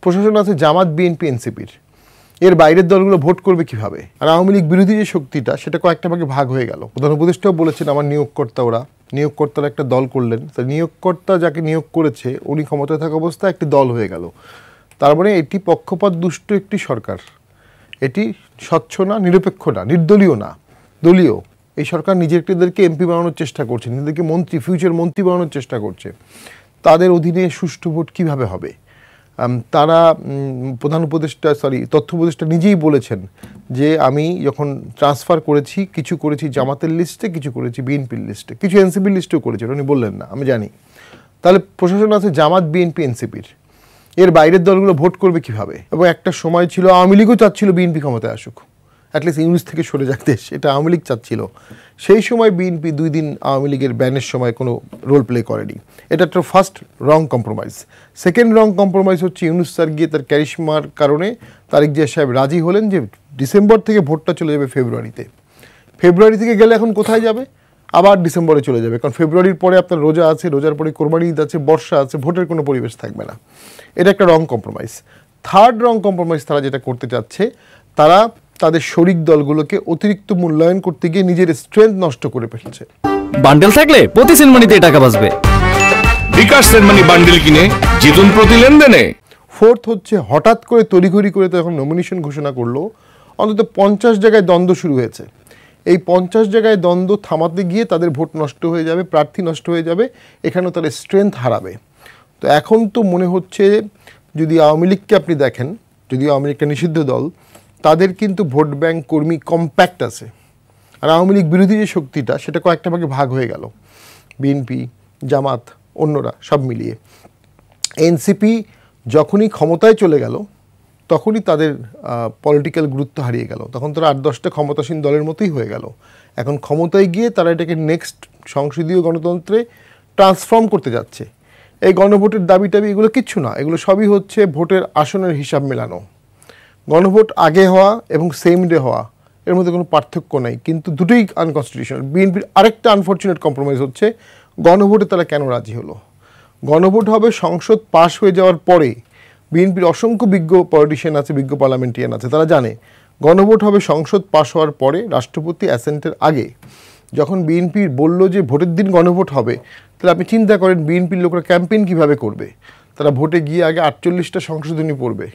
প্রশাসন আছে জামাত, বিএনপি, এনসিপির। এর বাইরের দলগুলো ভোট করবে কিভাবে? আর আওয়ামী লীগ বিরোধী যে শক্তিটা সেটা কয়েকটা ভাগে ভাগ হয়ে গেল। প্রধান উপদেষ্টাও বলেছেন আমার নিয়োগকর্তারা একটা দল করলেন। তো নিয়োগকর্তা যাকে নিয়োগ করেছে উনি ক্ষমতায় থাকা অবস্থায় একটি দল হয়ে গেল। তার মানে এটি পক্ষপাত দুষ্ট একটি সরকার। এটি স্বচ্ছ না, নিরপেক্ষ না, নির্দলীয় না, দলীয়। এই সরকার নিজেদেরকে এমপি বানানোর চেষ্টা করছে, নিজেদেরকে ফিউচার মন্ত্রী বানানোর চেষ্টা করছে। তাদের অধীনে সুষ্ঠু ভোট কীভাবে হবে? তারা তথ্য উপদেষ্টা নিজেই বলেছেন যে আমি যখন ট্রান্সফার করেছি, কিছু করেছি জামাতের লিস্টে, কিছু করেছি বিএনপির লিস্টে, কিছু এনসিপির লিস্টেও করেছেন, উনি বললেন না, আমি জানি। তাহলে প্রশাসন আছে জামাত, বিএনপি, এনসিপির। এর বাইরের দলগুলো ভোট করবে কিভাবে? এবং একটা সময় ছিল আওয়ামী লীগও চাচ্ছিল বিএনপি ক্ষমতায় আসুক, অ্যাটলিস্ট ইউনিস থেকে সরে যাক দেশ, এটা আওয়ামী লীগ চাচ্ছিল। সেই সময় বিএনপি 2 দিন আওয়ামী লীগের ব্যানের সময় কোনো রোল প্লে করেনি। এটা একটা ফার্স্ট রং কম্প্রোমাইজ। সেকেন্ড রং কম্প্রোমাইজ হচ্ছে ইউনুস স্যার গিয়ে তার ক্যারিশমার কারণে তারেক জিয়া সাহেব রাজি হলেন যে ডিসেম্বর থেকে ভোটটা চলে যাবে ফেব্রুয়ারিতে। ফেব্রুয়ারি থেকে গেলে এখন কোথায় যাবে? আবার ডিসেম্বরে চলে যাবে, কারণ ফেব্রুয়ারির পরে আপনার রোজা আছে, রোজার পরে কোরবানি ঈদ আছে, বর্ষা আছে, ভোটের কোনো পরিবেশ থাকবে না। এটা একটা রং কম্প্রোমাইজ। থার্ড রং কম্প্রোমাইজ তারা যেটা করতে চাচ্ছে, তারা তাদের শরিক দলগুলোকে অতিরিক্ত মূল্যায়ন করতে গিয়ে নিজের স্ট্রেংথ নষ্ট করে ফেলছে। বান্ডেল থাকলে প্রতি সেনমানিতে টাকা বাঁচবে। বিকাশ সেনমানি বান্ডেল কিনে জিতুন প্রতি লেনদেনে। ফোর্থ হচ্ছে হঠাৎ করে তড়িঘড়ি করে তো এখন নমিনেশন ঘোষণা করলো, অন্তত 50 জায়গায় দ্বন্দ্ব শুরু হয়েছে। এই 50 জায়গায় দ্বন্দ্ব থামাতে গিয়ে তাদের ভোট নষ্ট হয়ে যাবে, প্রার্থী নষ্ট হয়ে যাবে, এখানেও তাদের স্ট্রেংথ হারাবে। তো এখন তো মনে হচ্ছে যদি আওয়ামী লীগকে আপনি দেখেন, যদিও আওয়ামী লীগটা নিষিদ্ধ দল, তাদের কিন্তু ভোট ব্যাংক কর্মী কম্প্যাক্ট আছে। আর আওয়ামী লীগ বিরোধী যে শক্তিটা সেটা কয়েকটা ভাগে ভাগ হয়ে গেল, বিএনপি, জামাত, অন্যরা সব মিলিয়ে। এনসিপি যখনই ক্ষমতায় চলে গেল তখনই তাদের পলিটিক্যাল গুরুত্ব হারিয়ে গেল, তখন তারা 8-10টা ক্ষমতাসীন দলের মতোই হয়ে গেল। এখন ক্ষমতায় গিয়ে তারা এটাকে নেক্সট সংসদীয় গণতন্ত্রে ট্রান্সফর্ম করতে যাচ্ছে। এই গণভোটের দাবি টাবি এগুলো কিচ্ছু না, এগুলো সবই হচ্ছে ভোটের আসনের হিসাব মেলানো। গণভোট আগে হওয়া এবং সেম ডে হওয়া এর মধ্যে কোনো পার্থক্য নাই, কিন্তু দুটোই আনকনস্টিটিউশনাল। বিএনপির আরেকটা আনফর্চুনেট কম্প্রোমাইজ হচ্ছে গণভোটে তারা কেন রাজি হলো। গণভোট হবে সংসদ পাশ হয়ে যাওয়ার পরে। বিএনপির অসংখ্য বিজ্ঞ পলিটিশিয়ান আছে, বিজ্ঞ পার্লামেন্টিয়ান আছে, তারা জানে গণভোট হবে সংসদ পাশ হওয়ার পরে, রাষ্ট্রপতি অ্যাসেন্টের আগে। যখন বিএনপি বলল যে ভোটের দিন গণভোট হবে, তাহলে আপনি চিন্তা করেন বিএনপির লোকরা ক্যাম্পেইন কীভাবে করবে। তারা ভোটে গিয়ে আগে 48টা সংশোধনী পড়বে,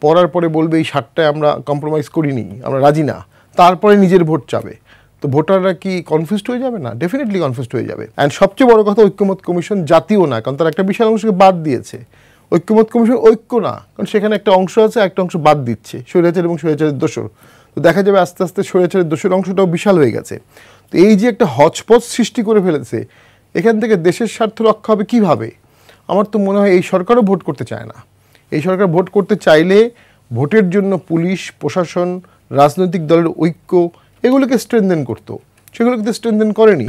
পড়ার পরে বলবে এই 7টায় আমরা কম্প্রোমাইজ করিনি, আমরা রাজি না, তারপরে নিজের ভোট চাবে। তো ভোটাররা কি কনফিউজড হয়ে যাবে না? ডেফিনেটলি কনফিউজড হয়ে যাবে। অ্যান্ড সবচেয়ে বড় কথা, ঐক্যমত কমিশন জাতীয় না, কারণ তারা একটা বিশাল অংশকে বাদ দিয়েছে। ঐক্যমত কমিশন ঐক্য না, কারণ সেখানে একটা অংশ আছে, একটা অংশ বাদ দিচ্ছে, স্বৈরাচার এবং স্বৈরাচারের দোসর। তো দেখা যাবে আস্তে আস্তে স্বৈরাচারের দোসর অংশটাও বিশাল হয়ে গেছে। তো এই যে একটা হচপচ সৃষ্টি করে ফেলেছে, এখান থেকে দেশের স্বার্থ রক্ষা হবে কীভাবে? আমার তো মনে হয় এই সরকারও ভোট করতে চায় না। এই সরকার ভোট করতে চাইলে ভোটের জন্য পুলিশ, প্রশাসন, রাজনৈতিক দলের ঐক্য এগুলোকে স্ট্রেনথেন করতো, সেগুলোকে তো স্ট্রেনথেন করেনি।